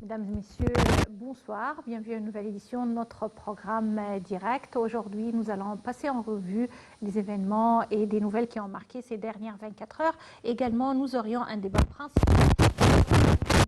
Mesdames et messieurs, bonsoir. Bienvenue à une nouvelle édition de notre programme direct. Aujourd'hui, nous allons passer en revue les événements et des nouvelles qui ont marqué ces dernières 24 heures. Également, nous aurions un débat principal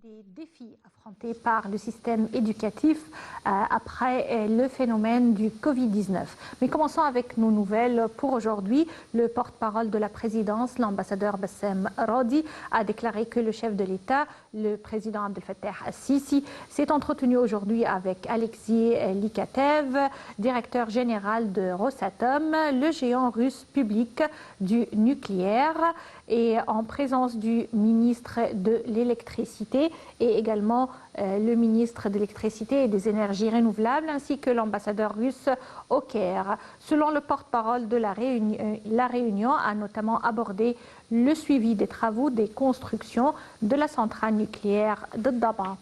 des défis affrontés par le système éducatif après le phénomène du Covid-19. Mais commençons avec nos nouvelles pour aujourd'hui. Le porte-parole de la présidence, l'ambassadeur Bassem Radi, a déclaré que le chef de l'État, le président Abdel Fattah al-Sisi, s'est entretenu aujourd'hui avec Alexis Likatev, directeur général de Rosatom, le géant russe public du nucléaire, et en présence du ministre de l'électricité et également le ministre de l'électricité et des énergies renouvelables ainsi que l'ambassadeur russe au Caire. Selon le porte-parole de la réunion a notamment abordé le suivi des travaux des constructions de la centrale nucléaire de Daba.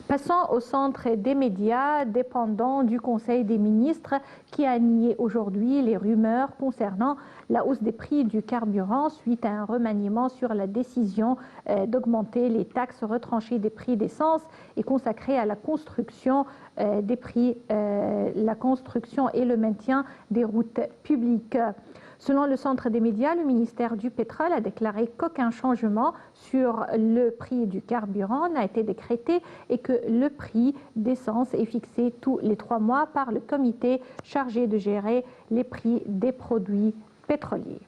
Passons au centre des médias dépendant du Conseil des ministres qui a nié aujourd'hui les rumeurs concernant la hausse des prix du carburant suite à un remaniement sur la décision d'augmenter les taxes retranchées des prix d'essence et consacrées à la construction des prix, la construction et le maintien des routes publiques. Selon le centre des médias, le ministère du pétrole a déclaré qu'aucun changement sur le prix du carburant n'a été décrété et que le prix d'essence est fixé tous les 3 mois par le comité chargé de gérer les prix des produits pétroliers.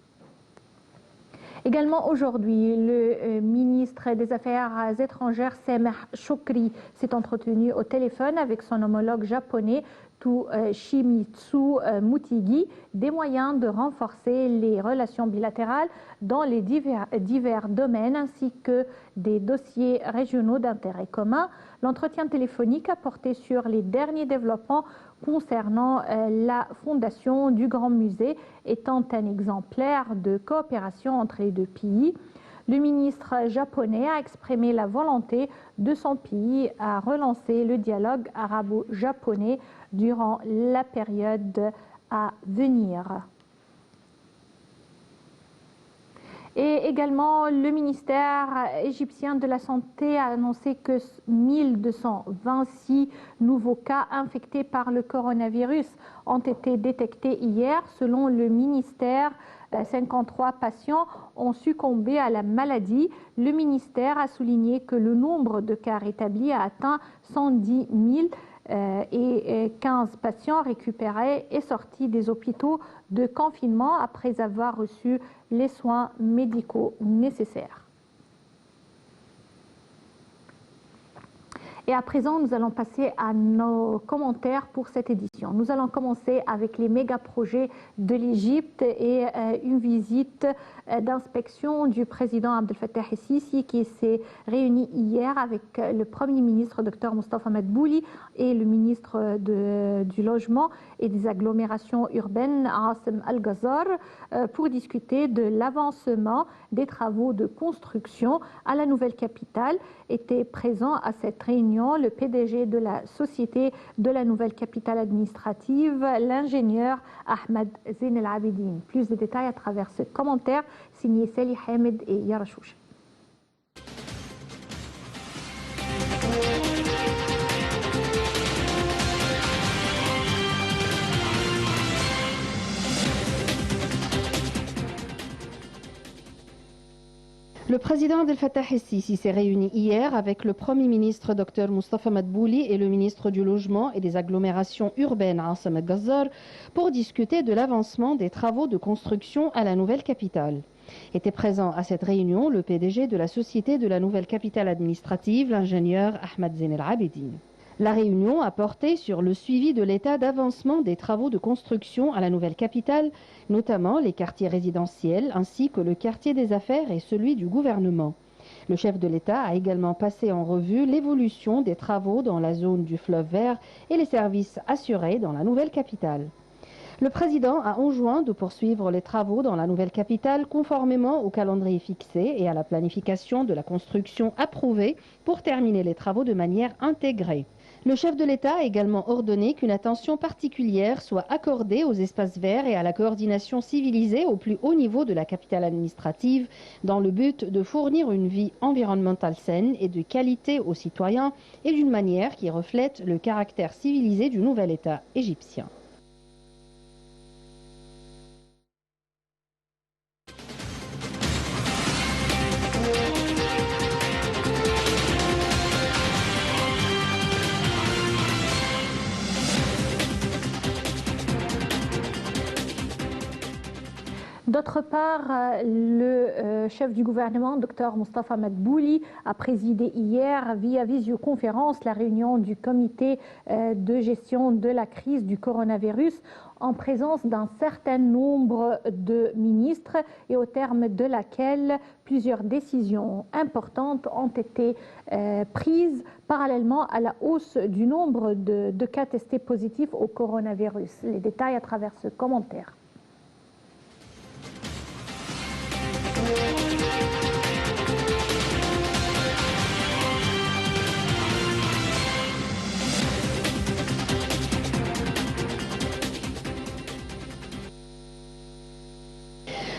Également aujourd'hui, le ministre des Affaires étrangères, Sameh Shoukry, s'est entretenu au téléphone avec son homologue japonais, Toshimitsu Motegi, des moyens de renforcer les relations bilatérales dans les divers domaines ainsi que des dossiers régionaux d'intérêt commun. L'entretien téléphonique a porté sur les derniers développements concernant la fondation du Grand Musée étant un exemplaire de coopération entre les deux pays. Le ministre japonais a exprimé la volonté de son pays à relancer le dialogue arabo-japonais durant la période à venir. Et également, le ministère égyptien de la Santé a annoncé que 1226 nouveaux cas infectés par le coronavirus ont été détectés hier. Selon le ministère, 53 patients ont succombé à la maladie. Le ministère a souligné que le nombre de cas rétablis a atteint 110 000 et 15 patients récupérés et sortis des hôpitaux de confinement après avoir reçu les soins médicaux nécessaires. Et à présent, nous allons passer à nos commentaires pour cette édition. Nous allons commencer avec les méga-projets de l'Égypte et une visite d'inspection du président Abdel Fattah al-Sisi qui s'est réuni hier avec le Premier ministre Dr Mostafa Madbouli et le ministre du Logement et des agglomérations urbaines Assem Al-Ghazar pour discuter de l'avancement des travaux de construction à la nouvelle capitale. Était présent à cette réunion le PDG de la société de la nouvelle capitale administrative, l'ingénieur Ahmed Zain El-Abidine. Plus de détails à travers ce commentaire signé Salih Hamed et Yara Chouch. Le président Abdel Fattah al-Sisi s'est réuni hier avec le Premier ministre Dr Mostafa Madbouli et le ministre du Logement et des agglomérations urbaines Assem Al-Ghazar pour discuter de l'avancement des travaux de construction à la nouvelle capitale. Était présent à cette réunion le PDG de la société de la nouvelle capitale administrative, l'ingénieur Ahmed Zain El-Abidine. La réunion a porté sur le suivi de l'état d'avancement des travaux de construction à la nouvelle capitale, notamment les quartiers résidentiels ainsi que le quartier des affaires et celui du gouvernement. Le chef de l'État a également passé en revue l'évolution des travaux dans la zone du fleuve Vert et les services assurés dans la nouvelle capitale. Le président a enjoint de poursuivre les travaux dans la nouvelle capitale conformément au calendrier fixé et à la planification de la construction approuvée pour terminer les travaux de manière intégrée. Le chef de l'État a également ordonné qu'une attention particulière soit accordée aux espaces verts et à la coordination civilisée au plus haut niveau de la capitale administrative dans le but de fournir une vie environnementale saine et de qualité aux citoyens et d'une manière qui reflète le caractère civilisé du nouvel État égyptien. D'autre part, le chef du gouvernement, Dr Moustapha Madbouli, a présidé hier via visioconférence la réunion du comité de gestion de la crise du coronavirus en présence d'un certain nombre de ministres et au terme de laquelle plusieurs décisions importantes ont été prises parallèlement à la hausse du nombre de cas testés positifs au coronavirus. Les détails à travers ce commentaire.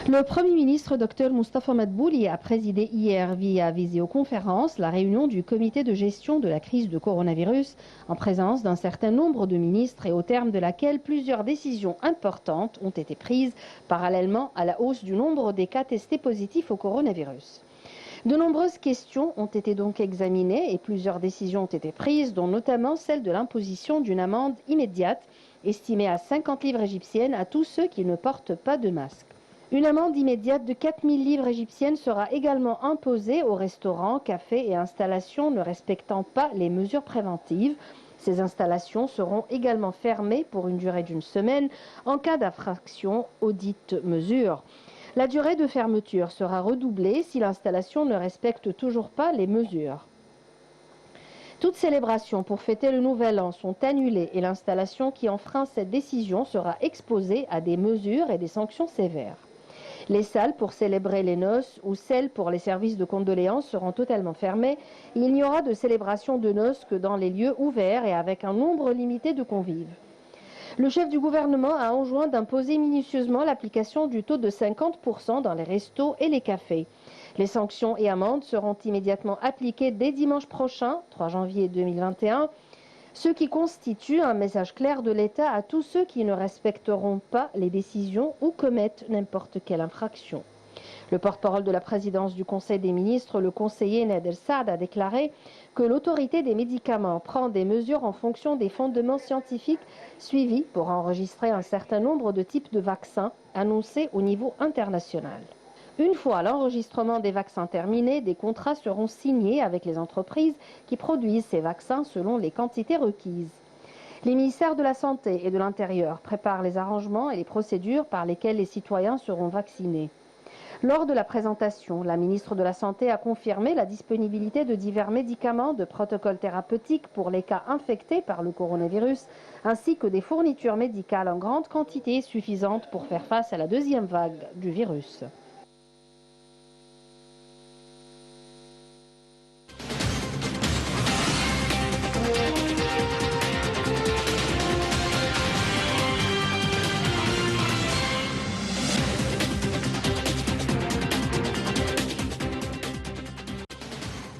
Le Premier ministre Dr Moustapha Madbouli a présidé hier via visioconférence la réunion du comité de gestion de la crise de coronavirus en présence d'un certain nombre de ministres et au terme de laquelle plusieurs décisions importantes ont été prises parallèlement à la hausse du nombre des cas testés positifs au coronavirus. De nombreuses questions ont été donc examinées et plusieurs décisions ont été prises, dont notamment celle de l'imposition d'une amende immédiate estimée à 50 livres égyptiennes à tous ceux qui ne portent pas de masque. Une amende immédiate de 4 000 livres égyptiennes sera également imposée aux restaurants, cafés et installations ne respectant pas les mesures préventives. Ces installations seront également fermées pour une durée d'une semaine en cas d'infraction aux dites mesures. La durée de fermeture sera redoublée si l'installation ne respecte toujours pas les mesures. Toutes célébrations pour fêter le Nouvel An sont annulées et l'installation qui enfreint cette décision sera exposée à des mesures et des sanctions sévères. Les salles pour célébrer les noces ou celles pour les services de condoléances seront totalement fermées. Il n'y aura de célébration de noces que dans les lieux ouverts et avec un nombre limité de convives. Le chef du gouvernement a enjoint d'imposer minutieusement l'application du taux de 50% dans les restos et les cafés. Les sanctions et amendes seront immédiatement appliquées dès dimanche prochain, 3 janvier 2021, ce qui constitue un message clair de l'État à tous ceux qui ne respecteront pas les décisions ou commettent n'importe quelle infraction. Le porte-parole de la présidence du Conseil des ministres, le conseiller Nader Saad, a déclaré que l'autorité des médicaments prend des mesures en fonction des fondements scientifiques suivis pour enregistrer un certain nombre de types de vaccins annoncés au niveau international. Une fois l'enregistrement des vaccins terminé, des contrats seront signés avec les entreprises qui produisent ces vaccins selon les quantités requises. Les ministères de la Santé et de l'Intérieur préparent les arrangements et les procédures par lesquelles les citoyens seront vaccinés. Lors de la présentation, la ministre de la Santé a confirmé la disponibilité de divers médicaments de protocole thérapeutique pour les cas infectés par le coronavirus, ainsi que des fournitures médicales en grande quantité suffisantes pour faire face à la deuxième vague du virus.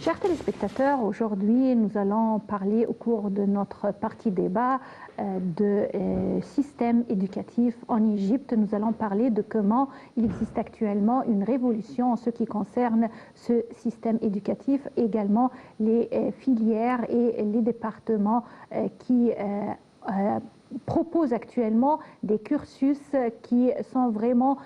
Chers téléspectateurs, aujourd'hui nous allons parler au cours de notre partie débat de système éducatif en Égypte. Nous allons parler de comment il existe actuellement une révolution en ce qui concerne ce système éducatif, également les filières et les départements qui proposent actuellement des cursus qui sont vraiment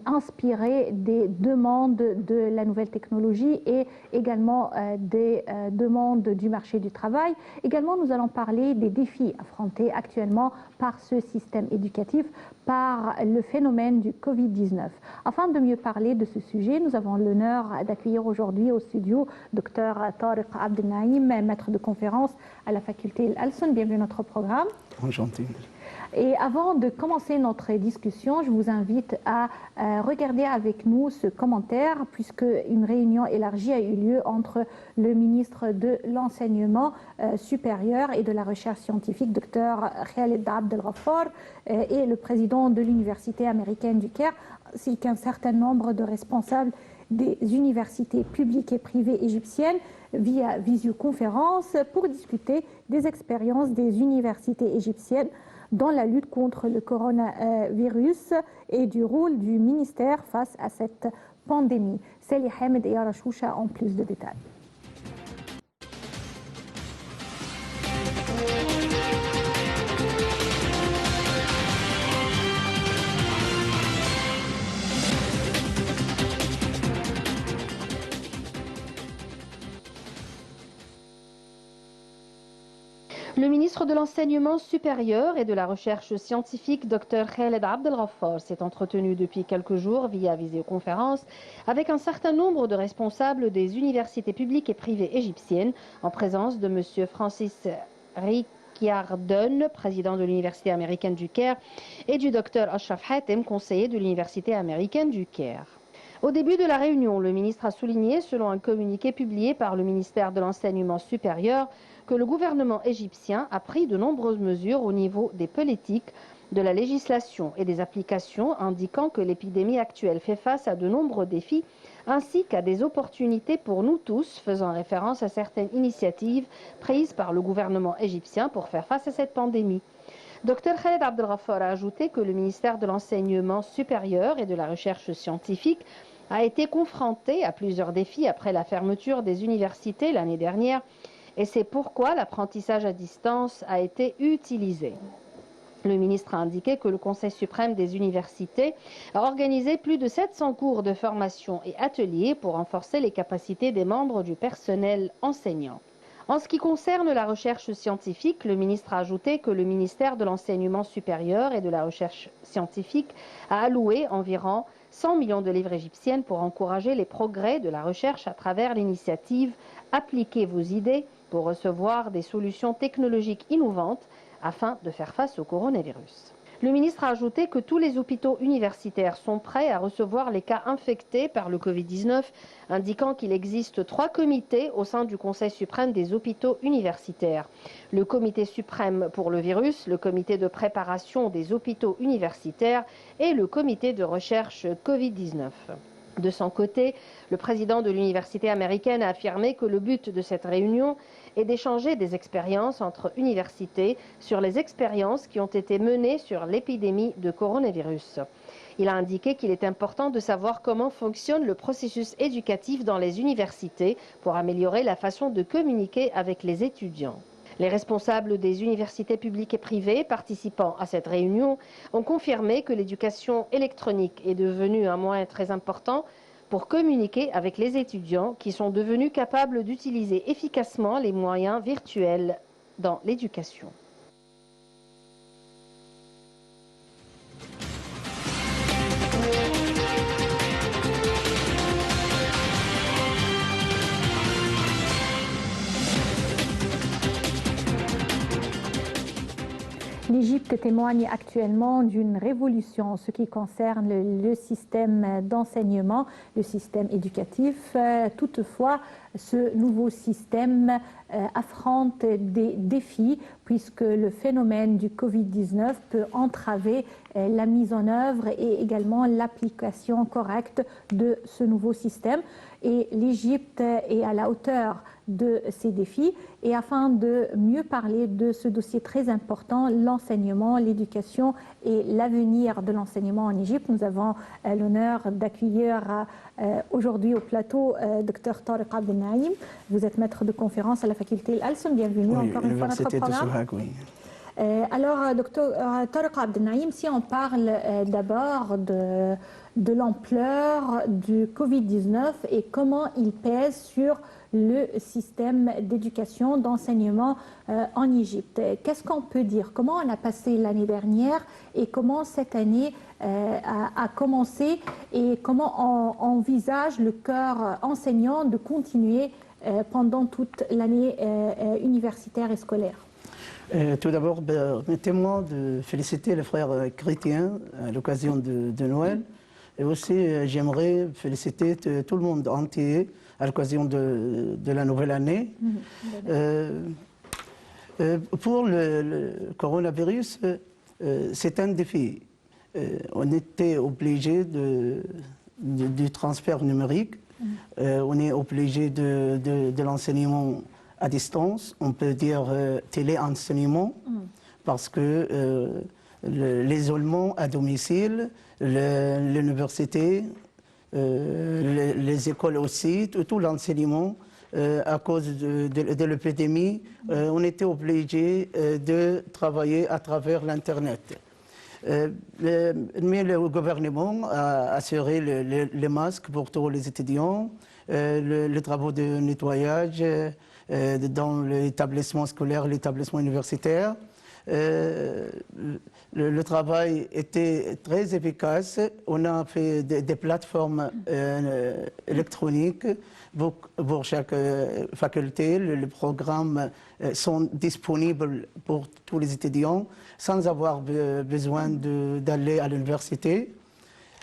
inspirés des demandes de la nouvelle technologie et également des demandes du marché du travail. Également, nous allons parler des défis affrontés actuellement par ce système éducatif, par le phénomène du Covid-19. Afin de mieux parler de ce sujet, nous avons l'honneur d'accueillir aujourd'hui au studio Dr Tariq Abdelnaïm, maître de conférence à la faculté Al-Alsun. Bienvenue à notre programme. Enchanté. Et avant de commencer notre discussion, je vous invite à regarder avec nous ce commentaire, puisque une réunion élargie a eu lieu entre le ministre de l'Enseignement supérieur et de la Recherche scientifique, Dr Khaled Abdel Ghaffar, et le président de l'Université américaine du Caire, ainsi qu'un certain nombre de responsables des universités publiques et privées égyptiennes via visioconférence pour discuter des expériences des universités égyptiennes dans la lutte contre le coronavirus et du rôle du ministère face à cette pandémie. Sally Hamed et Yara Choucha ont plus de détails. Le ministre de l'Enseignement supérieur et de la Recherche scientifique, Dr Khaled Abdel Ghaffar, s'est entretenu depuis quelques jours via visioconférence avec un certain nombre de responsables des universités publiques et privées égyptiennes, en présence de M. Francis Ricciardone, président de l'Université américaine du Caire, et du Dr Ashraf Hatem, conseiller de l'Université américaine du Caire. Au début de la réunion, le ministre a souligné, selon un communiqué publié par le ministère de l'Enseignement supérieur, que le gouvernement égyptien a pris de nombreuses mesures au niveau des politiques, de la législation et des applications, indiquant que l'épidémie actuelle fait face à de nombreux défis ainsi qu'à des opportunités pour nous tous, faisant référence à certaines initiatives prises par le gouvernement égyptien pour faire face à cette pandémie. Dr Khaled Abdel Ghaffar a ajouté que le ministère de l'Enseignement supérieur et de la Recherche scientifique a été confronté à plusieurs défis après la fermeture des universités l'année dernière, et c'est pourquoi l'apprentissage à distance a été utilisé. Le ministre a indiqué que le Conseil suprême des universités a organisé plus de 700 cours de formation et ateliers pour renforcer les capacités des membres du personnel enseignant. En ce qui concerne la recherche scientifique, le ministre a ajouté que le ministère de l'Enseignement supérieur et de la Recherche scientifique a alloué environ 100 millions de livres égyptiennes pour encourager les progrès de la recherche à travers l'initiative « Appliquez vos idées » pour recevoir des solutions technologiques innovantes afin de faire face au coronavirus. Le ministre a ajouté que tous les hôpitaux universitaires sont prêts à recevoir les cas infectés par le Covid-19, indiquant qu'il existe 3 comités au sein du Conseil suprême des hôpitaux universitaires. Le comité suprême pour le virus, le comité de préparation des hôpitaux universitaires et le comité de recherche Covid-19. De son côté, le président de l'université américaine a affirmé que le but de cette réunion est d'échanger des expériences entre universités sur les expériences qui ont été menées sur l'épidémie de coronavirus. Il a indiqué qu'il est important de savoir comment fonctionne le processus éducatif dans les universités pour améliorer la façon de communiquer avec les étudiants. Les responsables des universités publiques et privées participant à cette réunion ont confirmé que l'éducation électronique est devenue un moyen très important pour communiquer avec les étudiants qui sont devenus capables d'utiliser efficacement les moyens virtuels dans l'éducation. L'Égypte témoigne actuellement d'une révolution en ce qui concerne le système d'enseignement, le système éducatif. Toutefois, ce nouveau système affronte des défis puisque le phénomène du Covid-19 peut entraver la mise en œuvre et également l'application correcte de ce nouveau système. Et l'Égypte est à la hauteur de ces défis. Et afin de mieux parler de ce dossier très important, l'enseignement, l'éducation et l'avenir de l'enseignement en Égypte, nous avons l'honneur d'accueillir aujourd'hui au plateau Dr Tariq Abdel Naïm. Vous êtes maître de conférence à la faculté Al-Alsun. Bienvenue encore une fois à notre programme. Alors, docteur Tariq Abdel Naïm, si on parle d'abord de l'ampleur du Covid-19 et comment il pèse sur le système d'éducation, d'enseignement en Égypte. Qu'est-ce qu'on peut dire? Comment on a passé l'année dernière et comment cette année a commencé et comment on envisage le corps enseignant de continuer pendant toute l'année universitaire et scolaire? Tout d'abord, permettez-moi de féliciter les frères chrétiens à l'occasion de Noël. Et aussi, j'aimerais féliciter tout le monde entier à l'occasion de la nouvelle année. Pour le coronavirus, c'est un défi. On était obligé du transfert numérique. On est obligé de l'enseignement à distance, on peut dire téléenseignement, parce que l'isolement à domicile, l'université, les écoles aussi, tout l'enseignement, à cause de l'épidémie, on était obligé de travailler à travers l'Internet. Mais le gouvernement a assuré les masques pour tous les étudiants, les travaux de nettoyage dans l'établissement scolaire, l'établissement universitaire. Le travail était très efficace. On a fait des plateformes électroniques pour chaque faculté. Les programmes sont disponibles pour tous les étudiants sans avoir besoin d'aller à l'université.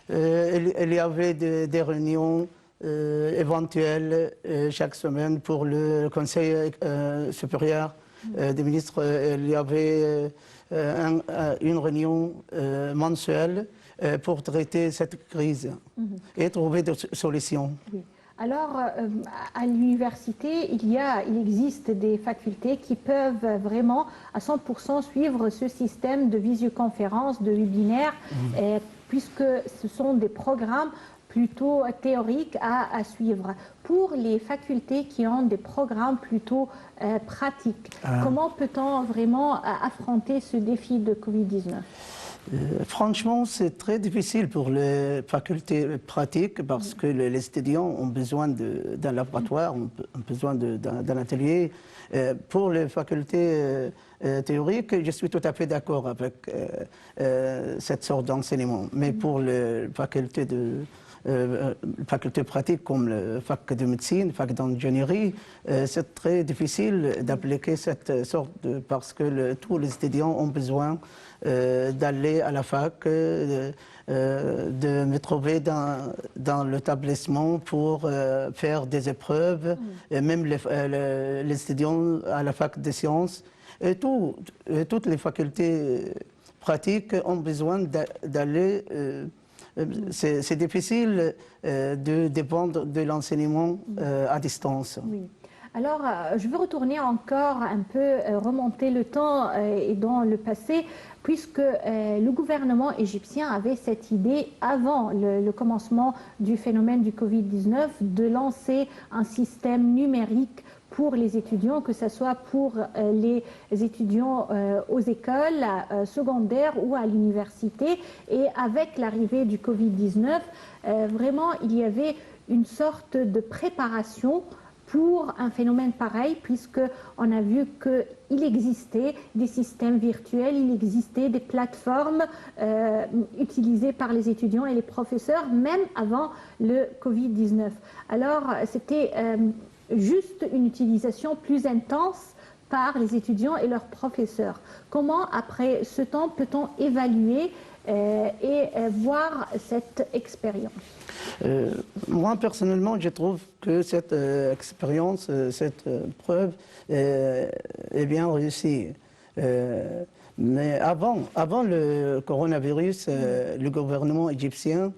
Il y avait des réunions éventuelles chaque semaine pour le Conseil supérieur des ministres. Il y avait une réunion mensuelle pour traiter cette crise et trouver des solutions. Oui. Alors, à l'université, il existe des facultés qui peuvent vraiment à 100% suivre ce système de visioconférence, de webinaire, puisque ce sont des programmes plutôt théoriques à suivre. Pour les facultés qui ont des programmes plutôt pratiques, comment peut-on vraiment affronter ce défi de Covid-19 ? Franchement, c'est très difficile pour les facultés pratiques parce que les étudiants ont besoin d'un laboratoire, ont besoin d'un atelier. Pour les facultés théoriques, je suis tout à fait d'accord avec cette sorte d'enseignement. Mais pour les facultés pratiques comme le fac de médecine, le fac d'ingénierie, c'est très difficile d'appliquer cette sorte parce que tous les étudiants ont besoin d'aller à la fac, de me trouver dans l'établissement pour faire des épreuves, et même les étudiants à la fac de sciences. Et toutes les facultés pratiques ont besoin d'aller. C'est difficile de dépendre de l'enseignement à distance. Oui. Alors, je veux retourner encore un peu, remonter le temps et dans le passé, puisque le gouvernement égyptien avait cette idée, avant le commencement du phénomène du Covid-19, de lancer un système numérique pour les étudiants, que ce soit pour les étudiants aux écoles secondaires ou à l'université. Et avec l'arrivée du Covid-19, vraiment, il y avait une sorte de préparation pour un phénomène pareil, puisqu'on a vu qu'il existait des systèmes virtuels, il existait des plateformes utilisées par les étudiants et les professeurs, même avant le Covid-19. Alors, c'était juste une utilisation plus intense par les étudiants et leurs professeurs. Comment, après ce temps, peut-on évaluer et voir cette expérience? Moi, personnellement, je trouve que cette expérience, cette preuve est bien réussie. Mais avant le coronavirus, le gouvernement égyptien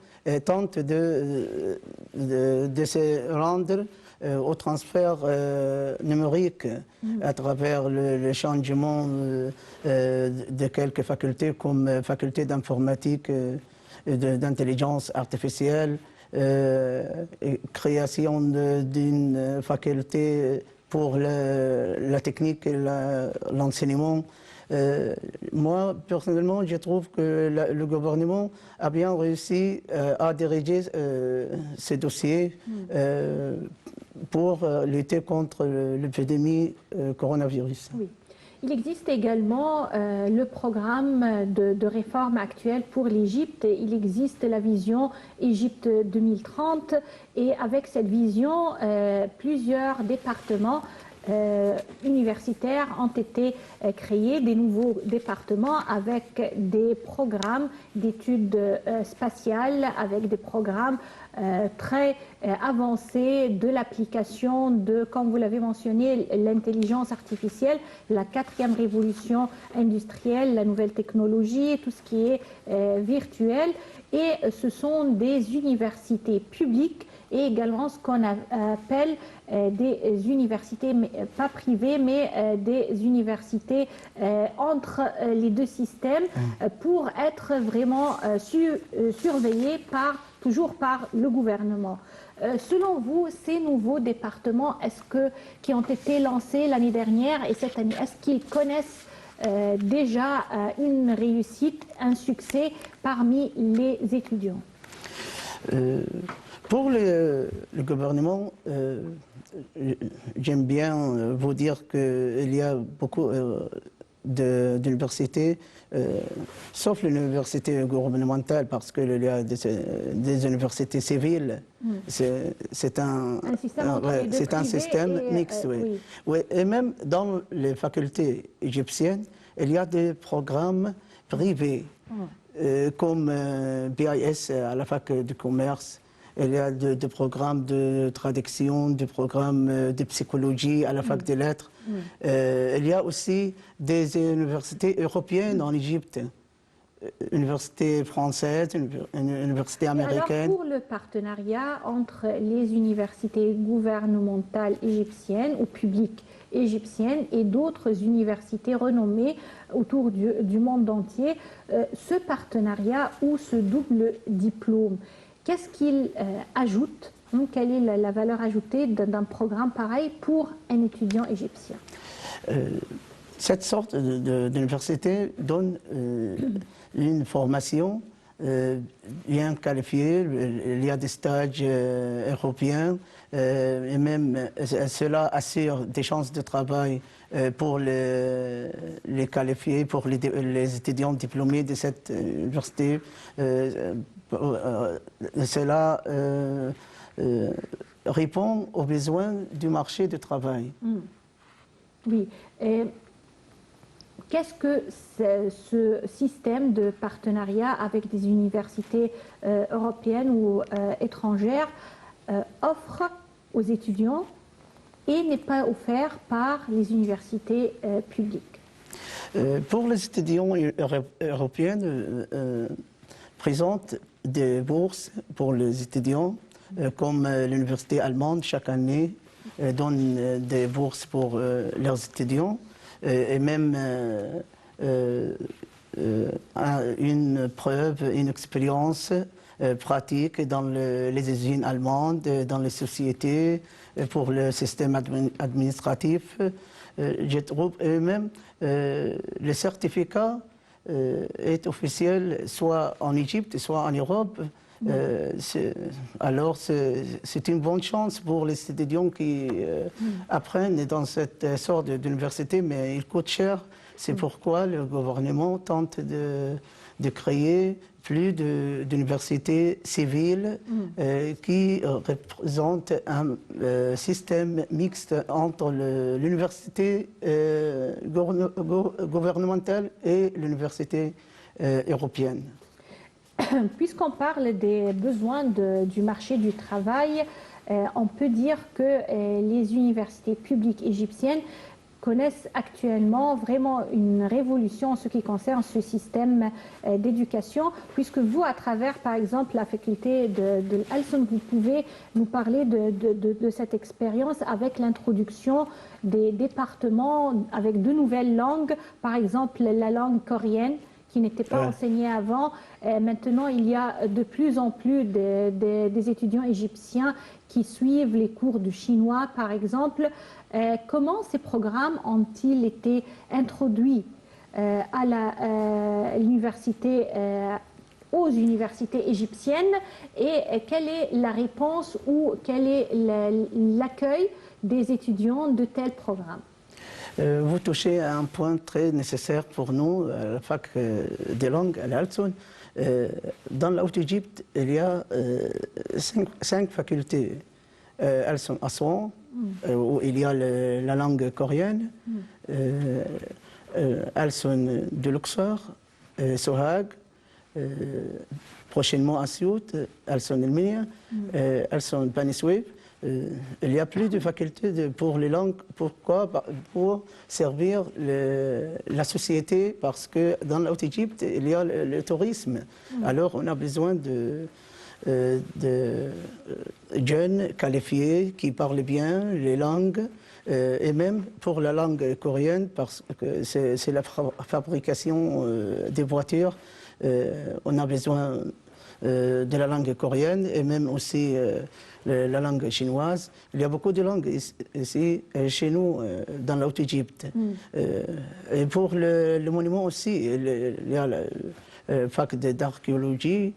tente de se rendre au transfert numérique à travers le changement de quelques facultés comme faculté d'informatique et d'intelligence artificielle, création d'une faculté pour la technique et l'enseignement. Moi, personnellement, je trouve que le gouvernement a bien réussi à diriger ces dossiers pour lutter contre l'épidémie coronavirus. Oui. Il existe également le programme de réforme actuelle pour l'Égypte. Il existe la vision Égypte 2030 et avec cette vision, plusieurs départements universitaires ont été créés, des nouveaux départements avec des programmes d'études spatiales, avec des programmes très avancés de l'application de, comme vous l'avez mentionné, l'intelligence artificielle, la 4e révolution industrielle, la nouvelle technologie, tout ce qui est virtuel. Et ce sont des universités publiques et également ce qu'on appelle des universités, pas privées, mais des universités entre les deux systèmes pour être vraiment surveillées toujours par le gouvernement. Selon vous, ces nouveaux départements qui ont été lancés l'année dernière et cette année, est-ce qu'ils connaissent déjà une réussite, un succès parmi les étudiants? Pour le gouvernement, j'aime bien vous dire qu'il y a beaucoup d'universités, sauf l'université gouvernementale, parce qu'il y a des universités civiles. C'est un système mixte. Oui. Oui. Et même dans les facultés égyptiennes, il y a des programmes privés, comme BIS à la fac de commerce. Il y a des programmes de traduction, des programmes de psychologie à la fac des lettres. Il y a aussi des universités européennes en Égypte, universités françaises, universités américaines. Alors pour le partenariat entre les universités gouvernementales égyptiennes ou publiques égyptiennes et d'autres universités renommées autour du monde entier, ce partenariat ou ce double diplôme, qu'est-ce qu'il ajoute? Quelle est la valeur ajoutée d'un programme pareil pour un étudiant égyptien? Cette sorte d'université donne une formation bien qualifiée. Il y a des stages européens et même cela assure des chances de travail pour les qualifiés, pour les étudiants diplômés de cette université. Cela répond aux besoins du marché du travail. Oui. Qu'est-ce que ce système de partenariat avec des universités européennes ou étrangères offre aux étudiants et n'est pas offert par les universités publiques? Pour les étudiants européens, présentent des bourses pour les étudiants, comme l'université allemande chaque année donne des bourses pour leurs étudiants, et même une preuve, une expérience pratique dans les usines allemandes, dans les sociétés, pour le système administratif. Je trouve, et même le certificat est officiel soit en Égypte, soit en Europe. Alors c'est une bonne chance pour les étudiants qui apprennent dans cette sorte d'université, mais il coûte cher. C'est pourquoi le gouvernement tente de créer plus d'universités civiles qui représentent un système mixte entre l'université gouvernementale et l'université européenne. Puisqu'on parle des besoins du marché du travail, on peut dire que les universités publiques égyptiennes connaissent actuellement vraiment une révolution en ce qui concerne ce système d'éducation, puisque vous, à travers, par exemple, la faculté de Alson, vous pouvez nous parler de cette expérience avec l'introduction des départements avec de nouvelles langues, par exemple la langue coréenne, qui n'était pas enseignée avant. Maintenant, il y a de plus en plus des étudiants égyptiens qui suivent les cours de chinois, par exemple. Comment ces programmes ont-ils été introduits à l'université, aux universités égyptiennes, et quelle est la réponse ou quel est l'accueil des étudiants de tels programmes? Vous touchez à un point très nécessaire pour nous, à la fac des langues, à l'Alson. Dans la Haute-Égypte, il y a 5 facultés. Elles sont Assouan, où il y a la langue coréenne, Alson de Luxor, Sohag, prochainement à Siout, Alson Elminia, Alson Bani Suef. Il n'y a plus de faculté pour les langues. Pourquoi? Pour servir la société, parce que dans la Haute-Égypte, il y a le tourisme. Alors on a besoin de jeunes qualifiés qui parlent bien les langues, et même pour la langue coréenne, parce que c'est la fabrication des voitures. On a besoin de la langue coréenne et même aussi la langue chinoise. Il y a beaucoup de langues ici, chez nous, dans la Haute-Égypte. Et pour le monument aussi, il y a la fac d'archéologie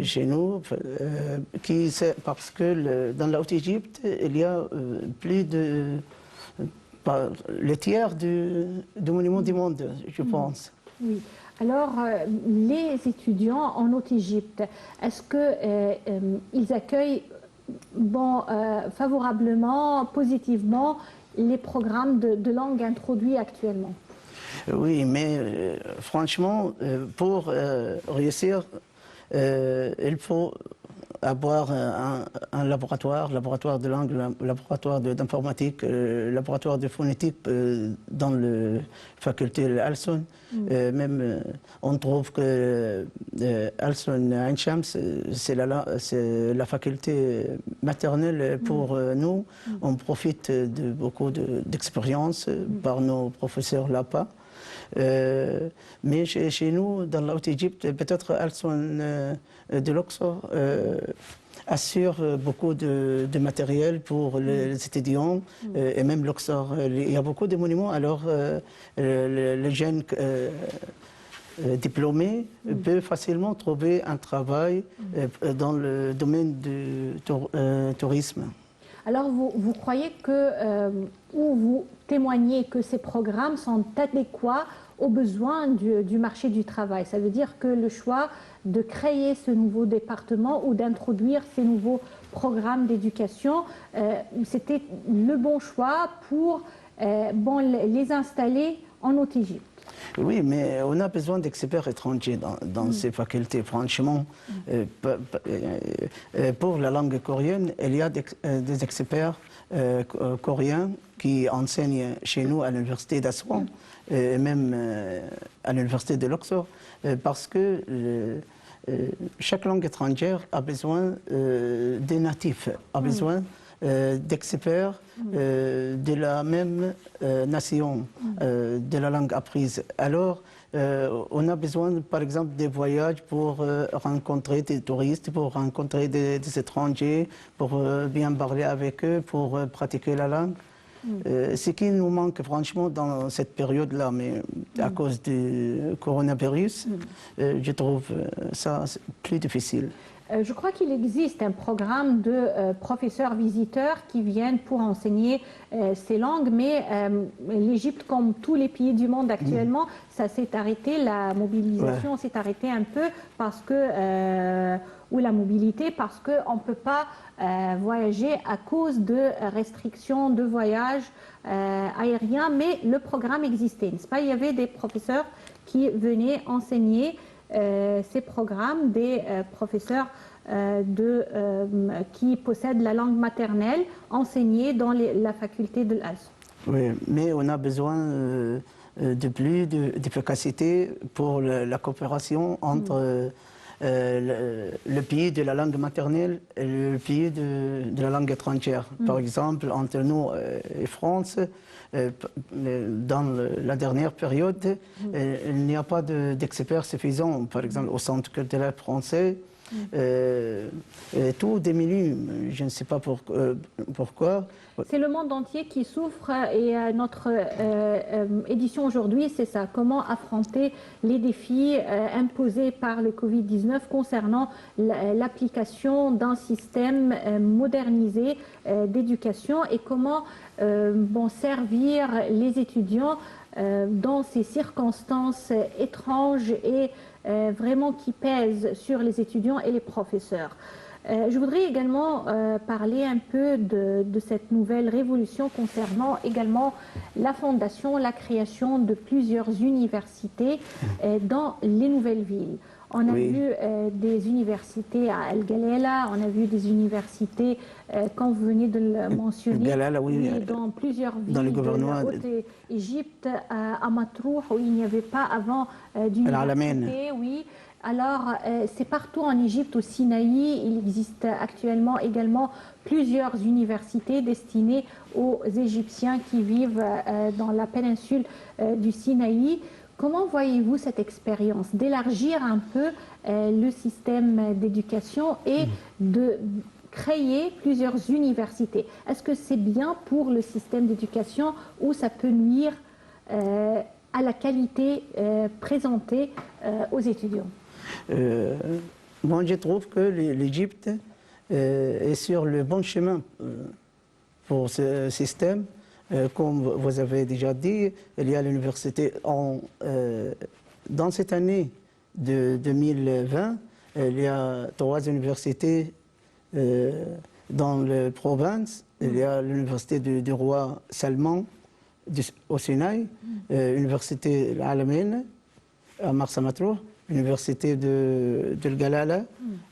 chez nous, parce que dans la Haute-Égypte, il y a plus de le tiers du monument du monde, je pense. Oui. Alors, les étudiants en Haute-Égypte, est-ce qu'ils accueillent favorablement, positivement, les programmes de langue introduits actuellement? Oui, mais franchement, pour réussir, il faut avoir un laboratoire de langue, laboratoire d'informatique, laboratoire de phonétique dans la faculté Alson. Même on trouve que Alson Ain Shams, c'est la faculté maternelle pour nous. On profite de beaucoup d'expérience par nos professeurs là-bas. Mais chez nous, dans la Haute-Égypte, peut-être Alson de Luxor assure beaucoup de matériel pour les étudiants et même Luxor. Il y a beaucoup de monuments, alors les jeunes diplômés peuvent facilement trouver un travail dans le domaine du tourisme. Alors, vous croyez que, ou vous témoignez que ces programmes sont adéquats aux besoins du marché du travail? Ça veut dire que le choix de créer ce nouveau département ou d'introduire ces nouveaux programmes d'éducation, c'était le bon choix pour les installer en Haute-Égypte? Oui, mais on a besoin d'experts étrangers dans ces facultés. Franchement, pour la langue coréenne, il y a des experts coréens qui enseignent chez nous à l'université d'Assouan et même à l'université de Luxor, parce que chaque langue étrangère a besoin des natifs, a besoin d'experts de la même nation, de la langue apprise. Alors, on a besoin, par exemple, des voyages pour rencontrer des touristes, pour rencontrer des étrangers, pour bien parler avec eux, pour pratiquer la langue. Ce qui nous manque franchement dans cette période-là, mais à cause du coronavirus, je trouve ça plus difficile. Je crois qu'il existe un programme de professeurs visiteurs qui viennent pour enseigner ces langues, mais l'Égypte, comme tous les pays du monde actuellement, ça s'est arrêté, la mobilisation s'est arrêtée un peu parce que, ou la mobilité, parce qu'on ne peut pas voyager à cause de restrictions de voyage aérien, mais le programme existait, n'est-ce pas? Il y avait des professeurs qui venaient enseigner ces programmes, des professeurs qui possèdent la langue maternelle enseignée dans la faculté de l'Alson. Oui, mais on a besoin de plus d'efficacité pour la coopération entre le pays de la langue maternelle et le pays de la langue étrangère. Par exemple, entre nous et France, dans la dernière période, il n'y a pas d'experts suffisants. Par exemple, au Centre culturel français, tout diminue. Je ne sais pas pourquoi. C'est le monde entier qui souffre et notre édition aujourd'hui, c'est ça. Comment affronter les défis imposés par le Covid-19 concernant l'application d'un système modernisé d'éducation et comment servir les étudiants dans ces circonstances étranges et vraiment qui pèsent sur les étudiants et les professeurs. Je voudrais également parler un peu de cette nouvelle révolution concernant également la fondation, la création de plusieurs universités dans les nouvelles villes. On a vu des universités à El Galela, on a vu des universités, quand vous venez de le mentionner, Galala, dans plusieurs villes dans le de gouvernement la Haute-Égypte, à Matrouh, où il n'y avait pas avant d'université. Oui. Alors, c'est partout en Égypte, au Sinaï. Il existe actuellement également plusieurs universités destinées aux Égyptiens qui vivent dans la péninsule du Sinaï. Comment voyez-vous cette expérience d'élargir un peu le système d'éducation et de créer plusieurs universités? Est-ce que c'est bien pour le système d'éducation ou ça peut nuire à la qualité présentée aux étudiants? Moi, je trouve que l'Égypte est sur le bon chemin pour ce système. Comme vous avez déjà dit, il y a l'université dans cette année de 2020, il y a 3 universités dans la province. Il y a l'université du roi Salman au Sinaï, l'université Al-Alamein à Marsa Matrouh, l'université de Galala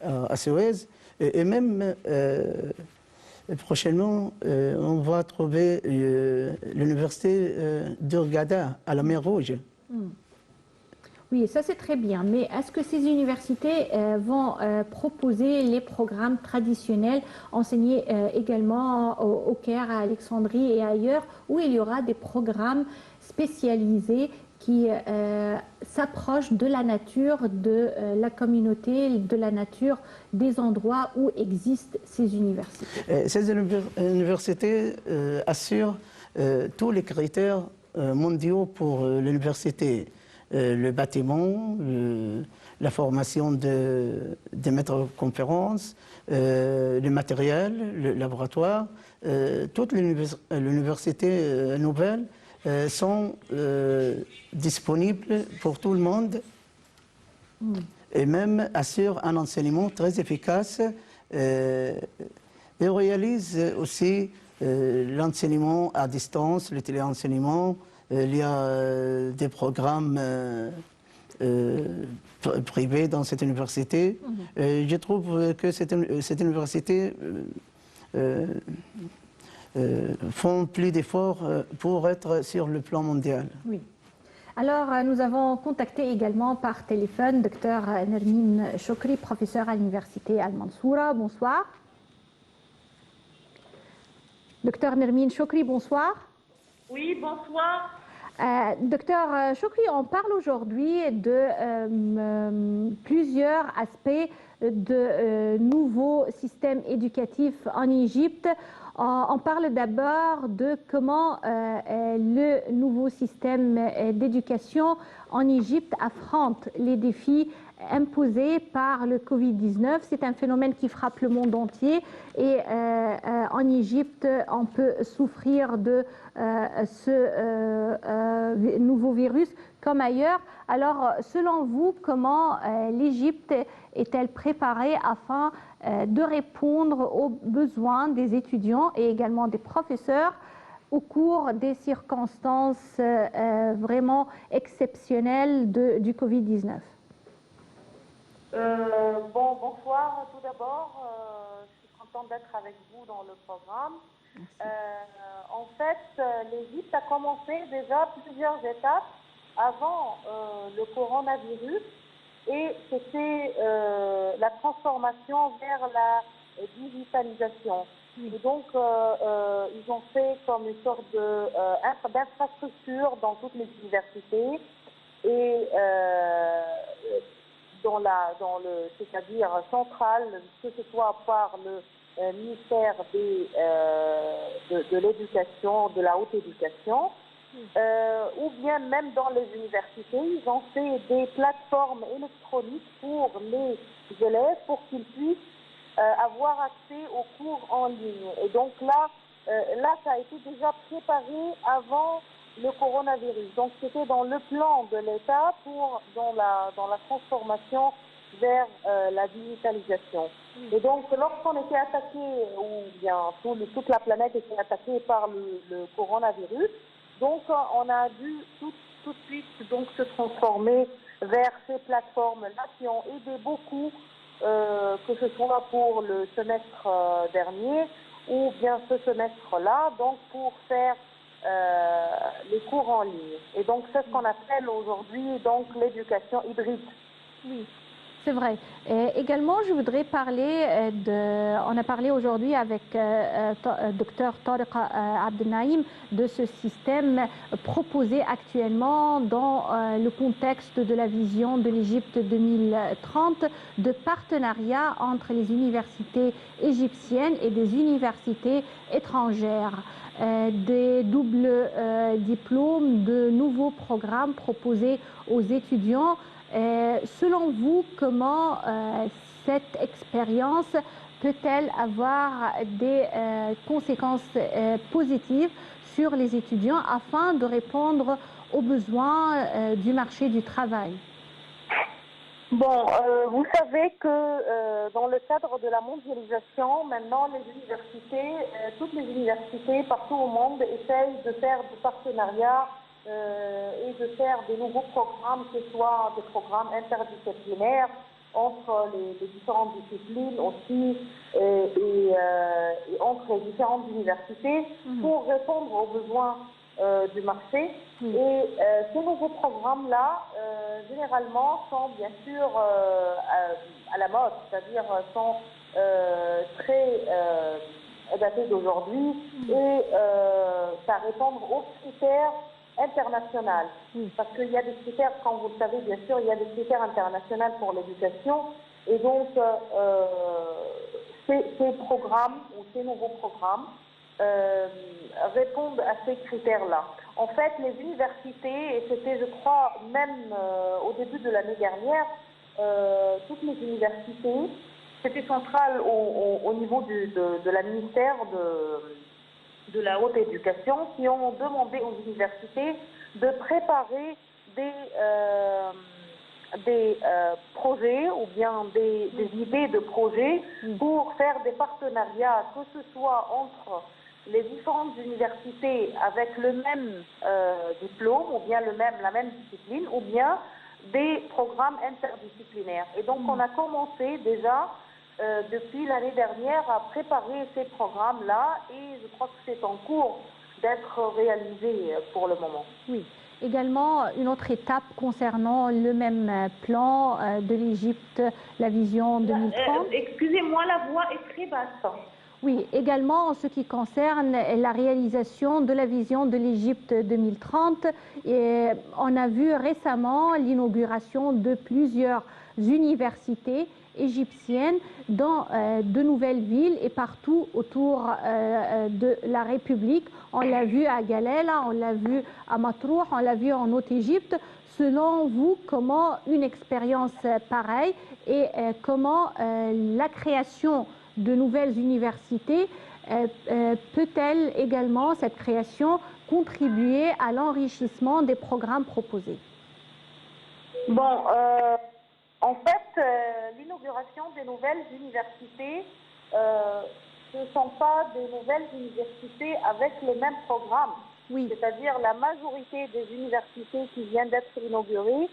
à Suez, et même prochainement, on va trouver l'université d'Hurghada à la mer Rouge. Oui, ça c'est très bien. Mais est-ce que ces universités vont proposer les programmes traditionnels enseignés également au Caire, à Alexandrie et ailleurs, où il y aura des programmes spécialisés qui s'approchent de la nature, de la communauté, de la nature des endroits où existent ces universités? Ces universités assurent tous les critères mondiaux pour l'université. Le bâtiment, la formation des maîtres de conférences, le matériel, le laboratoire. Toutes les universités nouvelles sont disponibles pour tout le monde et même assurent un enseignement très efficace et réalisent aussi l'enseignement à distance, le téléenseignement. Il y a des programmes privés dans cette université. Je trouve que cette université font plus d'efforts pour être sur le plan mondial. Oui. Alors, nous avons contacté également par téléphone Dr Nermine Chokri, professeur à l'université Al-Mansoura. Bonsoir. Dr Nermine Chokri, bonsoir. Oui, bonsoir. Docteur Chokri, on parle aujourd'hui de plusieurs aspects de nouveaux systèmes éducatifs en Égypte. On parle d'abord de comment le nouveau système d'éducation en Égypte affronte les défis imposés par le Covid-19. C'est un phénomène qui frappe le monde entier et en Égypte, on peut souffrir de ce nouveau virus comme ailleurs. Alors, selon vous, comment l'Égypte est-elle préparée afin de répondre aux besoins des étudiants et également des professeurs au cours des circonstances vraiment exceptionnelles du Covid-19? Bonsoir tout d'abord. Je suis contente d'être avec vous dans le programme. En fait, l'Égypte a commencé déjà plusieurs étapes avant le coronavirus et c'était la transformation vers la digitalisation. Et donc, ils ont fait comme une sorte d'infrastructure dans toutes les universités et c'est-à-dire central, que ce soit par le ministère de l'éducation, de la haute éducation, ou bien même dans les universités, ils ont fait des plateformes électroniques pour les élèves pour qu'ils puissent avoir accès aux cours en ligne. Et donc là, ça a été déjà préparé avant le coronavirus. Donc c'était dans le plan de l'État dans la transformation vers la digitalisation. Et donc, lorsqu'on était attaqué, ou bien toute la planète était attaquée par le coronavirus, donc on a dû tout de suite donc, se transformer vers ces plateformes-là qui ont aidé beaucoup, que ce soit pour le semestre dernier ou bien ce semestre-là, donc pour faire les cours en ligne. Et donc, c'est ce qu'on appelle aujourd'hui donc l'éducation hybride. Oui, c'est vrai. Et également, je voudrais parler on a parlé aujourd'hui avec Dr Tariq Abdelnaïm de ce système proposé actuellement dans le contexte de la vision de l'Égypte 2030 de partenariat entre les universités égyptiennes et des universités étrangères. Des doubles diplômes, de nouveaux programmes proposés aux étudiants. Selon vous, comment cette expérience peut-elle avoir des conséquences positives sur les étudiants afin de répondre aux besoins du marché du travail? Bon, vous savez que dans le cadre de la mondialisation, maintenant les universités, toutes les universités partout au monde essayent de faire des partenariats et de faire des nouveaux programmes, que ce soit des programmes interdisciplinaires entre les différentes disciplines aussi et entre les différentes universités pour répondre aux besoins du marché. Et ces nouveaux programmes-là, généralement, sont bien sûr à la mode, c'est-à-dire sont très datés d'aujourd'hui et ça répond aux critères internationaux. Parce qu'il y a des critères, comme vous le savez, bien sûr, il y a des critères internationaux pour l'éducation. Et donc, ces programmes ou ces nouveaux programmes répondent à ces critères-là. En fait, les universités, et c'était, je crois, même au début de l'année dernière, toutes les universités, c'était central au niveau de la ministère de la haute éducation, qui ont demandé aux universités de préparer des projets ou bien des idées de projets pour faire des partenariats, que ce soit entre les différentes universités avec le même diplôme ou bien la même discipline ou bien des programmes interdisciplinaires. Et donc on a commencé déjà depuis l'année dernière à préparer ces programmes-là et je crois que c'est en cours d'être réalisé pour le moment. Oui. Également, une autre étape concernant le même plan de l'Égypte, la vision 2030. Excusez-moi, la voix est très basse. Oui, également en ce qui concerne la réalisation de la vision de l'Égypte 2030. Et on a vu récemment l'inauguration de plusieurs universités égyptiennes dans de nouvelles villes et partout autour de la République. On l'a vu à Galela, on l'a vu à Matrouh, on l'a vu en Haute-Égypte. Selon vous, comment une expérience pareille et comment la création de nouvelles universités peut-elle également, cette création, contribuer à l'enrichissement des programmes proposés? Bon, en fait, l'inauguration des nouvelles universités, ce ne sont pas des nouvelles universités avec les mêmes programmes. Oui. C'est-à-dire la majorité des universités qui viennent d'être inaugurées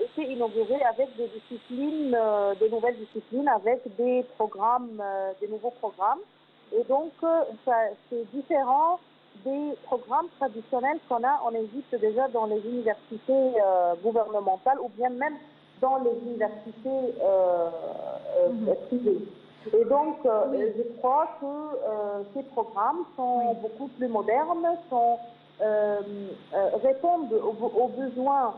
étaient inaugurées avec des disciplines, des nouvelles disciplines, avec des programmes, des nouveaux programmes. Et donc, c'est différent des programmes traditionnels qu'on a en Égypte déjà dans les universités gouvernementales ou bien même dans les universités privées. Et donc, je crois que ces programmes sont beaucoup plus modernes, répondent aux besoins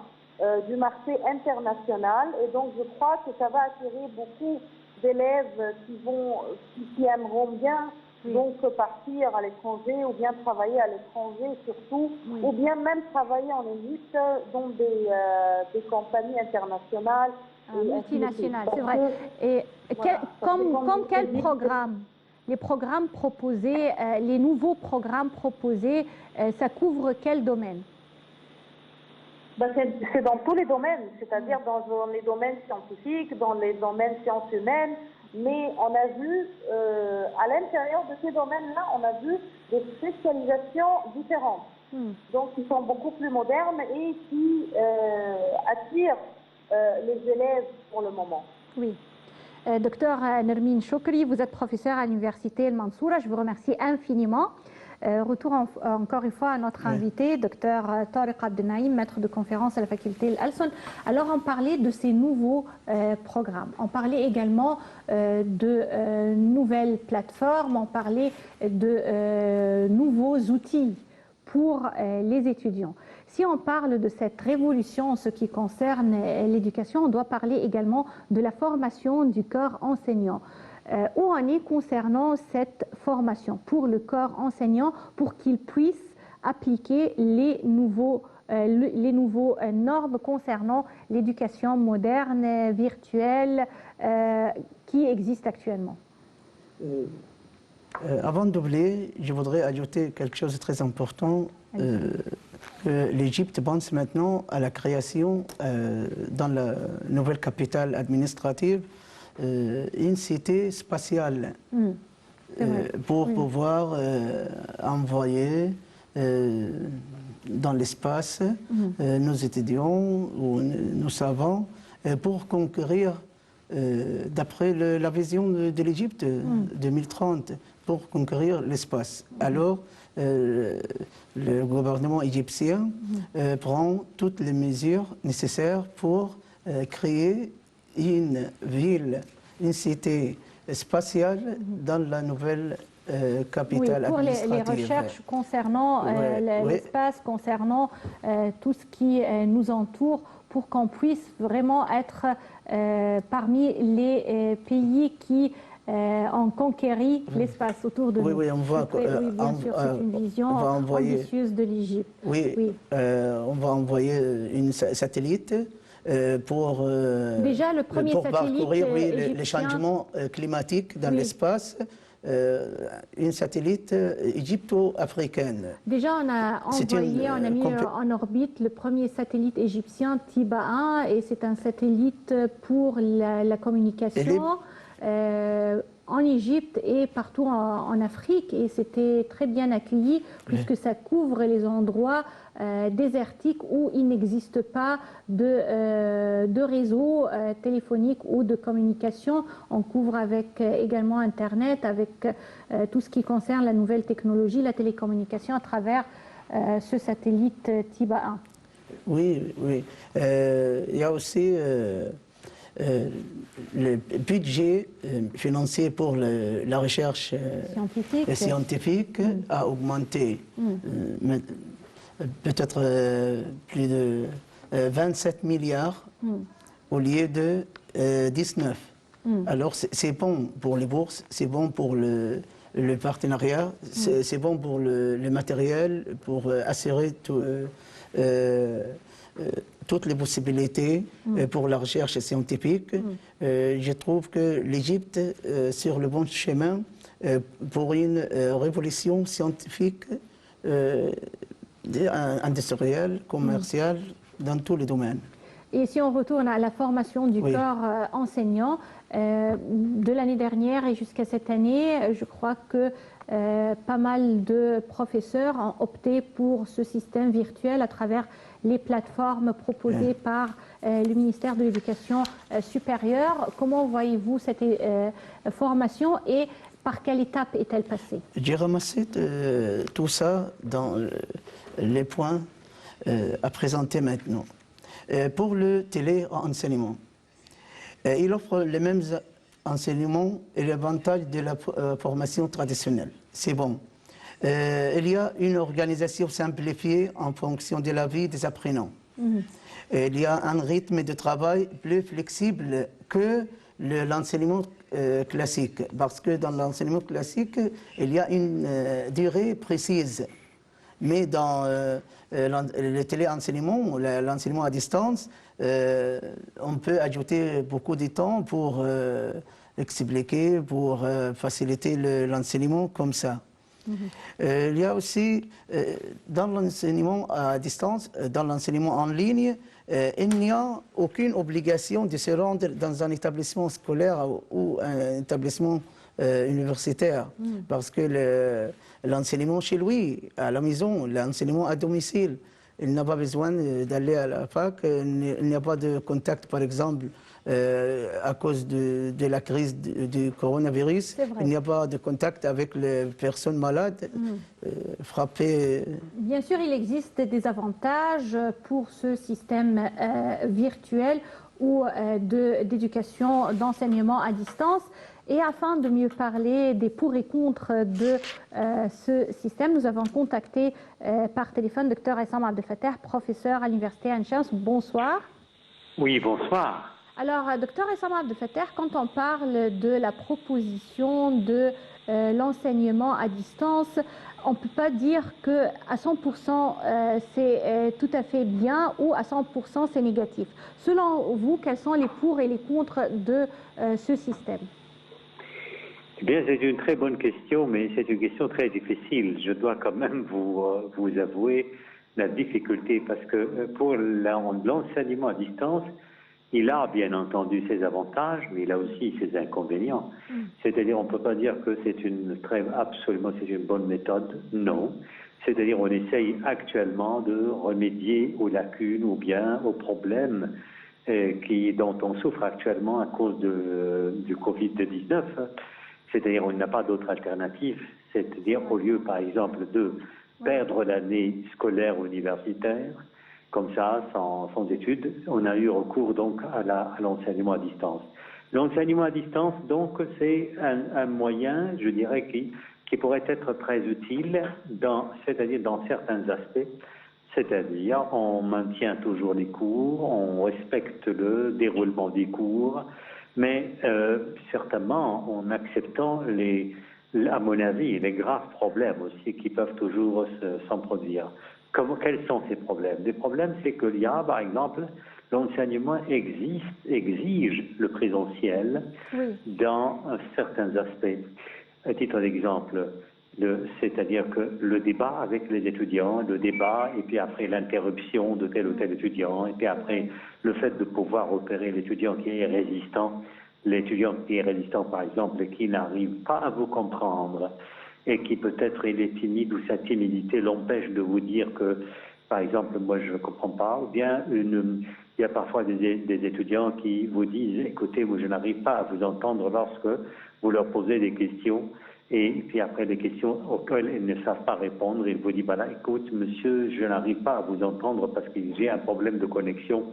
du marché international. Et donc, je crois que ça va attirer beaucoup d'élèves qui aimeront bien donc partir à l'étranger ou bien travailler à l'étranger surtout, ou bien même travailler en Égypte dans des compagnies internationales. Multinationales, c'est vrai. Et comme quel programme? Les programmes proposés, les nouveaux programmes proposés, ça couvre quel domaine? Ben, c'est dans tous les domaines, c'est-à-dire dans les domaines scientifiques, dans les domaines sciences humaines, mais on a vu, à l'intérieur de ces domaines-là, on a vu des spécialisations différentes. Donc, qui sont beaucoup plus modernes et qui attirent les élèves pour le moment. Oui. Docteur Nermine Choukri, vous êtes professeur à l'Université El Mansoura. Je vous remercie infiniment. Retour encore une fois à notre invité, docteur Tariq Abdenaïm, maître de conférence à la faculté Al-Alson. Alors, on parlait de ces nouveaux programmes. On parlait également de nouvelles plateformes. On parlait de nouveaux outils pour les étudiants. Si on parle de cette révolution en ce qui concerne l'éducation, on doit parler également de la formation du corps enseignant. Où en est concernant cette formation pour le corps enseignant pour qu'il puisse appliquer les nouveaux normes concernant l'éducation moderne, virtuelle, qui existent actuellement? Avant d'oublier, je voudrais ajouter quelque chose de très important. Que l'Égypte pense maintenant à la création dans la nouvelle capitale administrative une cité spatiale pour pouvoir envoyer dans l'espace nos étudiants ou nos savants pour conquérir, d'après la vision de l'Égypte 2030, pour conquérir l'espace. Alors, le gouvernement égyptien prend toutes les mesures nécessaires pour créer une ville, une cité spatiale dans la nouvelle capitale administrative. Pour les recherches concernant l'espace, concernant tout ce qui nous entoure, pour qu'on puisse vraiment être parmi les pays qui ont conquéri l'espace autour de nous. Oui, on va, bien sûr, c'est une vision ambitieuse de l'Égypte. Oui, on va envoyer une satellite pour, déjà, le premier pour satellite parcourir égyptien, les changements climatiques dans l'espace. Une satellite égypto-africaine. Déjà, on a envoyé, on a mis en orbite le premier satellite égyptien Tiba 1 et c'est un satellite pour la communication en Égypte et partout en Afrique, et c'était très bien accueilli puisque ça couvre les endroits désertiques où il n'existe pas de réseau téléphonique ou de communication. On couvre avec également Internet, avec tout ce qui concerne la nouvelle technologie, la télécommunication à travers ce satellite Tiba 1. Oui. Il y a aussi le budget financier pour la recherche scientifique a augmenté. Peut-être plus de 27 milliards au lieu de 19. Alors c'est bon pour les bourses, c'est bon pour le partenariat, c'est bon pour le matériel, pour assurer toutes les possibilités pour la recherche scientifique. Je trouve que l'Égypte est sur le bon chemin pour une révolution scientifique, industrielle, commerciale, dans tous les domaines. Et si on retourne à la formation du corps enseignant, de l'année dernière et jusqu'à cette année, je crois que pas mal de professeurs ont opté pour ce système virtuel à travers les plateformes proposées par le ministère de l'Éducation supérieure. Comment voyez-vous cette formation et par quelle étape est-elle passée? J'ai ramassé tout ça dans les points à présenter maintenant. Pour le téléenseignement, il offre les mêmes enseignements et l'avantage de la formation traditionnelle. C'est bon. Il y a une organisation simplifiée en fonction de la vie des apprenants. Il y a un rythme de travail plus flexible que l'enseignement classique, parce que dans l'enseignement classique, il y a une durée précise. Mais dans le téléenseignement, l'enseignement à distance, on peut ajouter beaucoup de temps pour expliquer, pour faciliter l'enseignement comme ça. Il y a aussi, dans l'enseignement à distance, dans l'enseignement en ligne, il n'y a aucune obligation de se rendre dans un établissement scolaire ou un établissement universitaire, parce que l'enseignement chez lui, à la maison, l'enseignement à domicile, il n'a pas besoin d'aller à la fac, il n'y a pas de contact, par exemple, à cause de la crise du coronavirus. Il n'y a pas de contact avec les personnes malades frappées. Bien sûr, il existe des avantages pour ce système virtuel ou d'éducation, d'enseignement à distance. Et afin de mieux parler des pour et contre de ce système, nous avons contacté par téléphone Dr Essam Abdelfattah, professeur à l'Université Ain Shams. Bonsoir. Oui, bonsoir. Alors, Dr Essam Abdelfattah, quand on parle de la proposition de l'enseignement à distance, on ne peut pas dire qu'à 100% c'est tout à fait bien ou à 100% c'est négatif. Selon vous, quels sont les pour et les contre de ce système ? Eh bien, c'est une très bonne question, mais c'est une question très difficile. Je dois quand même vous avouer la difficulté, parce que pour l'enseignement à distance, il a bien entendu ses avantages, mais il a aussi ses inconvénients. C'est-à-dire, on ne peut pas dire que c'est une bonne méthode, non. C'est-à-dire, on essaye actuellement de remédier aux lacunes ou bien aux problèmes dont on souffre actuellement à cause du Covid-19. C'est-à-dire, on n'a pas d'autre alternative. C'est-à-dire, au lieu, par exemple, de perdre l'année scolaire universitaire, comme ça, sans études, on a eu recours donc à l'enseignement à distance. L'enseignement à distance, donc, c'est un moyen, je dirais, qui pourrait être très utile, c'est-à-dire dans certains aspects. C'est-à-dire, on maintient toujours les cours, on respecte le déroulement des cours, mais certainement en acceptant à mon avis, les graves problèmes aussi qui peuvent toujours s'en produire. Quels sont ces problèmes? Les problèmes, c'est qu'il y a, par exemple, l'enseignement exige le présentiel dans certains aspects. À titre d'exemple, c'est-à-dire que le débat avec les étudiants, et puis après l'interruption de tel ou tel étudiant, et puis après le fait de pouvoir opérer l'étudiant qui est résistant, par exemple, et qui n'arrive pas à vous comprendre, et qui peut-être il est timide ou sa timidité l'empêche de vous dire que, par exemple, moi je ne comprends pas, ou bien il y a parfois des étudiants qui vous disent, écoutez, moi je n'arrive pas à vous entendre lorsque vous leur posez des questions, et puis après des questions auxquelles ils ne savent pas répondre, ils vous disent, voilà, écoute monsieur, je n'arrive pas à vous entendre parce que j'ai un problème de connexion,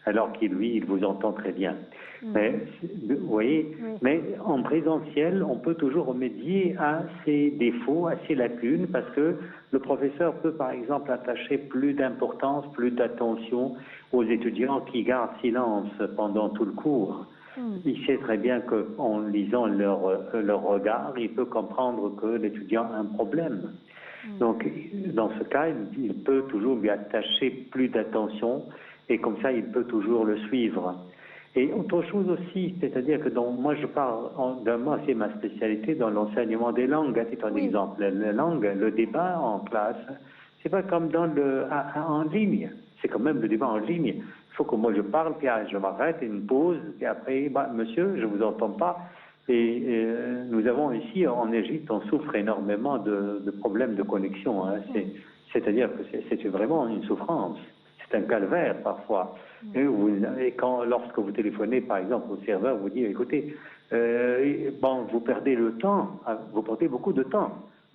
alors qu'il lui, il vous entend très bien. Mais, vous voyez, mais en présentiel, on peut toujours remédier à ces défauts, à ces lacunes, parce que le professeur peut, par exemple, attacher plus d'importance, plus d'attention aux étudiants qui gardent silence pendant tout le cours. Il sait très bien qu'en lisant leur regard, il peut comprendre que l'étudiant a un problème. Donc, dans ce cas, il peut toujours lui attacher plus d'attention, et comme ça, il peut toujours le suivre. Et autre chose aussi, c'est-à-dire que moi je parle, moi c'est ma spécialité dans l'enseignement des langues, à titre d'exemple. La langue, le débat en classe, c'est pas comme en ligne, c'est quand même le débat en ligne. Il faut que moi je parle, puis je m'arrête, une pause, puis après, monsieur, je vous entends pas. Et nous avons ici, en Égypte, on souffre énormément de problèmes de connexion. Hein. C'est-à-dire que c'est vraiment une souffrance. C'est un calvaire parfois. Et lorsque vous téléphonez, par exemple, au serveur, vous dites, écoutez, vous perdez le temps, vous perdez beaucoup de temps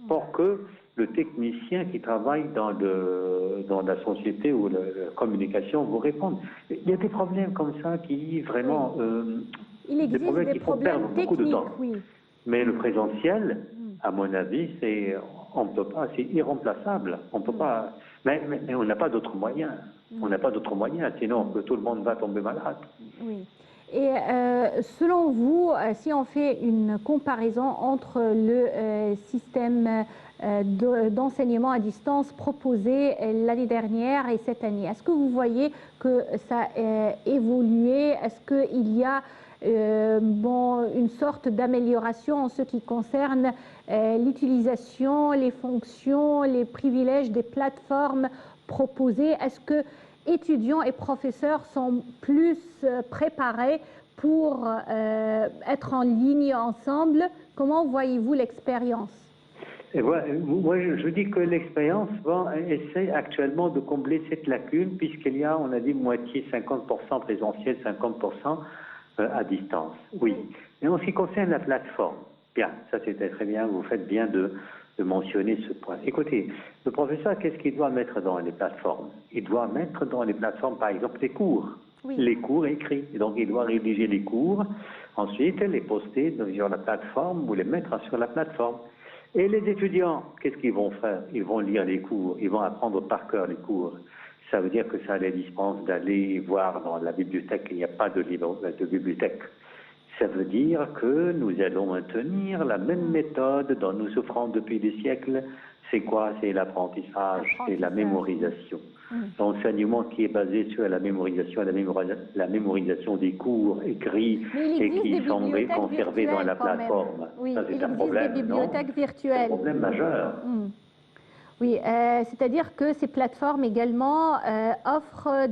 pour que le technicien qui travaille dans la société ou la communication vous réponde. Il y a des problèmes comme ça qui vraiment... Il existe des problèmes qui font perdre beaucoup de temps. Oui. Mais le présentiel, à mon avis, on peut pas, c'est irremplaçable. On peut pas, mais on n'a pas d'autre moyen. On n'a pas d'autre moyen, sinon tout le monde va tomber malade. Oui. Et selon vous, si on fait une comparaison entre le système d'enseignement à distance proposé l'année dernière et cette année, est-ce que vous voyez que ça a évolué? Est-ce qu'il y a une sorte d'amélioration en ce qui concerne l'utilisation, les fonctions, les privilèges des plateformes proposées. Est-ce que étudiants et professeurs sont plus préparés pour être en ligne ensemble? Comment voyez-vous l'expérience? Moi, je dis que l'expérience essaie actuellement de combler cette lacune, puisqu'il y a, on a dit, moitié, 50% présentiel, 50% à distance. Oui. Mais en ce qui concerne la plateforme, bien, ça c'était très bien, vous faites bien de mentionner ce point. Écoutez, le professeur, qu'est-ce qu'il doit mettre dans les plateformes? Il doit mettre dans les plateformes, par exemple, les cours. Oui. Les cours écrits. Et donc, il doit rédiger les cours, ensuite les poster sur la plateforme ou les mettre sur la plateforme. Et les étudiants, qu'est-ce qu'ils vont faire? Ils vont lire les cours, ils vont apprendre par cœur les cours. Ça veut dire que ça les dispense d'aller voir dans la bibliothèque, il n'y a pas de bibliothèque. Ça veut dire que nous allons maintenir la même méthode dont nous souffrons depuis des siècles. C'est quoi? C'est l'apprentissage, c'est la mémorisation. L'enseignement qui est basé sur la mémorisation des cours écrits et qui sont conservés dans la plateforme. Oui, ça, c'est un problème, des bibliothèques virtuelles. C'est un problème majeur. Oui, c'est-à-dire que ces plateformes également offrent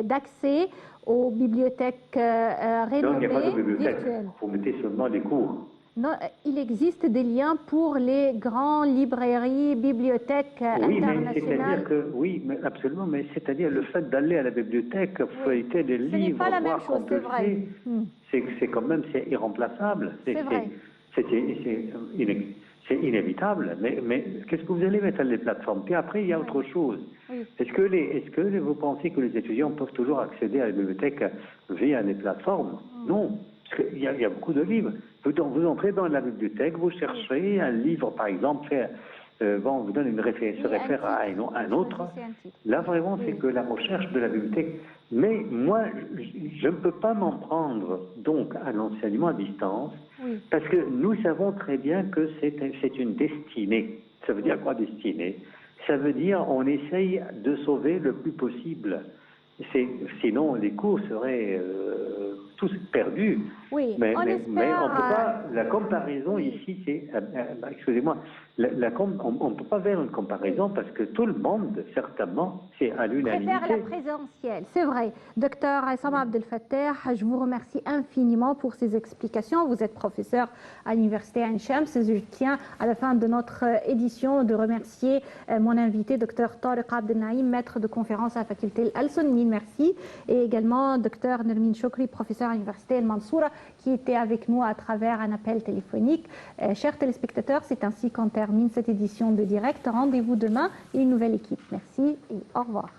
d'accès aux bibliothèques rénovées. Non, il n'y a pas de bibliothèque. Vous mettez seulement les cours. Non, il existe des liens pour les grandes librairies, bibliothèques internationales. C'est-à-dire que, oui, mais absolument, mais c'est-à-dire le fait d'aller à la bibliothèque, feuilleter des livres, ce n'est pas la même chose, c'est vrai. C'est quand même, c'est irremplaçable. C'est vrai. C'est inévitable, mais qu'est-ce que vous allez mettre à les plateformes? Puis après, il y a autre chose. Oui. Est-ce que vous pensez que les étudiants peuvent toujours accéder à la bibliothèque via les plateformes? Non, parce qu'il y a beaucoup de livres. Vous entrez dans la bibliothèque, vous cherchez un livre, par exemple, on vous donne se réfère à un autre. Là, vraiment, c'est que la recherche de la bibliothèque. Mais moi, je ne peux pas m'en prendre donc à l'enseignement à distance, parce que nous savons très bien que c'est une destinée. Ça veut dire quoi, destinée? Ça veut dire on essaye de sauver le plus possible. Sinon, les cours seraient tous perdus. Oui, mais on ne peut pas. La comparaison ici, c'est. Excusez-moi, on ne peut pas faire une comparaison parce que tout le monde, certainement, c'est à l'unanimité. Préfère la présentielle, c'est vrai. Docteur Aissam Abdel Fattah, je vous remercie infiniment pour ces explications. Vous êtes professeur à l'Université Ain Shams. Je tiens, à la fin de notre édition, de remercier mon invité, docteur Tariq Abdel Naïm, maître de conférence à la faculté Al-Sonmin, merci. Et également, docteur Nermine Chokri, professeur à l'Université El-Mansoura, qui était avec nous à travers un appel téléphonique. Chers téléspectateurs, c'est ainsi qu'on termine cette édition de Direct. Rendez-vous demain et une nouvelle équipe. Merci et au revoir.